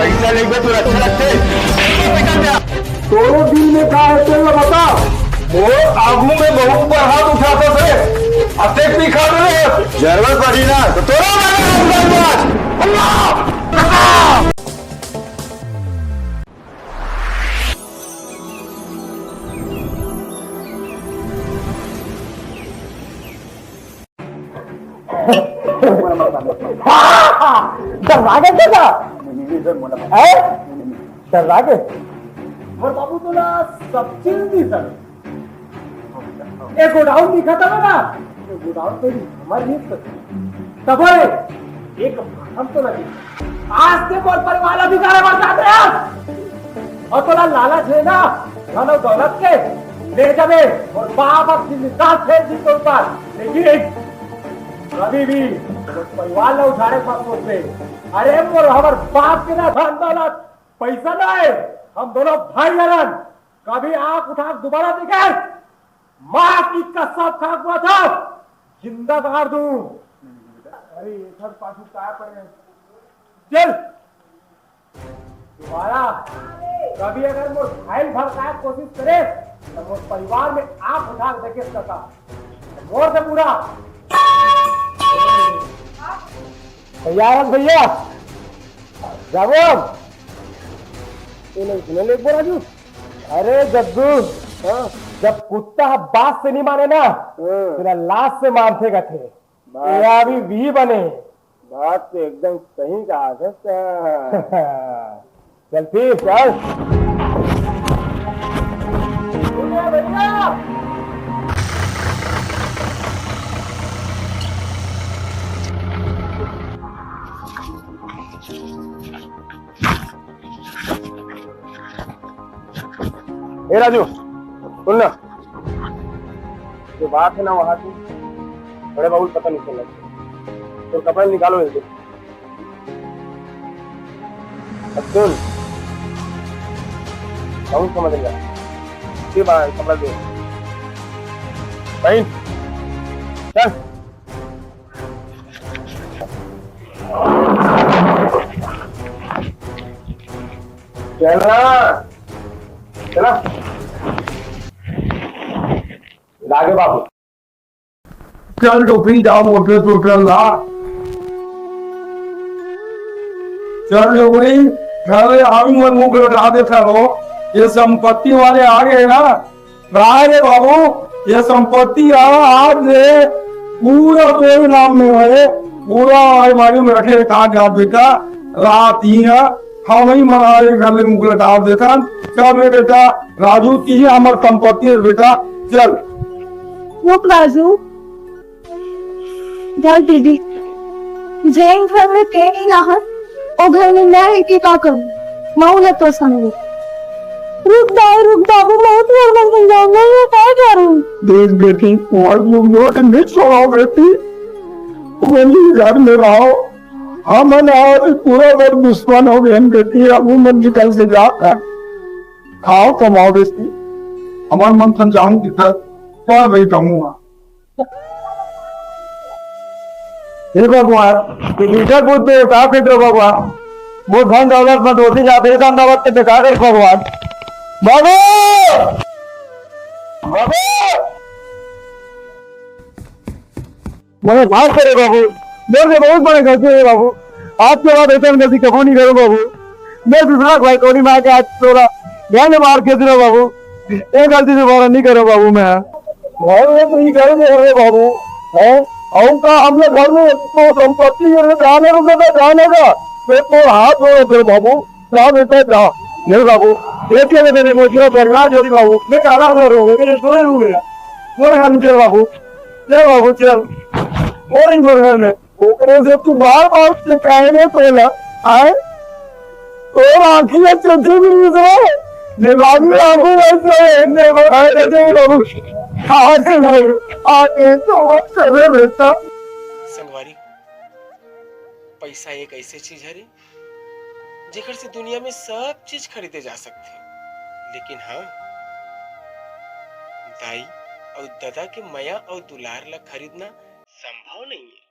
पैसा लेके तो अच्छा लगते तोरे दिल में का है तेरे बता। वो आगू में बहुत पर हाथ उठाते थे अतेक भी खा रहे जरूरत पड़ी ना तो तोरा दरवाजे का दरवाजे और बाबू तो ना सब चीज दी सर एक गोडाउन दिखा था ना गोडाउन तो हमारी नहीं तब एक हम तो लगे आज के बोल परिवार अधिकार बताते हैं और तो लालच है ना धन दौलत के ले जावे और बाप अपनी निकाल फेंक दी तो ऊपर लेकिन कभी भी परिवार ना उठाने मत सोचते। अरे मोर हमार बाप के ना धन दौलत पैसा ना है हम दोनों भाई बहन कभी आंख उठा दोबारा दिखे माँ की कसम खा हुआ था जिंदा गाड़ दूं। अरे इधर पाछू क्या पड़े चल दोबारा कभी अगर वो फाइल भरने की कोशिश करे तो वो परिवार में आंख उठा देखे सकता मोर से पूरा तैयार भैया जाओ राजू। अरे जग्गू जब कुत्ता बात से नहीं माने ना तेरा लाश से मानते थे अभी भी बने बात तो एकदम सही कहा चल फिर चल भैया ए राजू सुन ना जो बात है ना वहां की बड़े बाबू पता नहीं चल रहा तो कपड़े निकालो इनसे सुन बहुत समझ गया फिर कपड़ा दे भाई चल चलना चला लागे बाबू चल टोपी जाओ मोटे तो चल भाई घर आगे मन मुंह लौटा देता हो ये संपत्ति वाले आ गए ना राय बाबू ये संपत्ति आज से पूरा तेरे नाम में है पूरा अलमारी में रखे कहा गया बेटा रात ही है हम ही हमारे घर में मुंह लौटा देता क्या बेटा राजू की ही हमारी संपत्ति है बेटा चल Look, Raju. Dad, दीदी जैन घर में तेरी राहत और घर में मैं की का करूं मैं उन्हें तो समझू रुक बाबू मैं तो और मैं समझाऊंगा मैं क्या करूं देख बेटी और लोग नहीं छोड़ो बेटी बोली घर में रहो हम आज पूरा वर्ग दुश्मन हो गए बेटी अब मन निकल से जाकर खाओ कमाओ बेटी हमारे मन समझाऊं कितना क्या भाई कहूँगा भगवान बुद्ध बेकार फिर भगवान वो धन दौलत में होती जाते धन दौलत के बेकार है भगवान बाबू बाबू मैंने माफ करे बाबू मेरे बहुत बड़े गलती है बाबू आपके बाद ऐसा गलती कभी नहीं करो बाबू मैं दूसरा भाई कोनी मार के आज थोड़ा ध्यान मार के दो बाबू एक गलती दोबारा नहीं करो बाबू मैं नहीं करेंगे बाबू है का हम लोग घर में तो संपत्ति जाने जाने का मैं तो हाथ धो फिर बाबू जा बेटा जा नहीं बाबू एक मेरे मुझे बर्बाद जो बाबू मैं काला करूंगा मेरे सोए हुए और हम चल बाबू चल और इन घर में ओकरे से तू बार से कहने पहला आए और आंखें चलती भी नहीं दिमाग में आंखों ऐसे ने बताए थे बाबू संगवारी पैसा एक ऐसी चीज है जेकर से दुनिया में सब चीज खरीदे जा सकते लेकिन हाँ दाई और दादा के माया और दुलार ला खरीदना संभव नहीं है।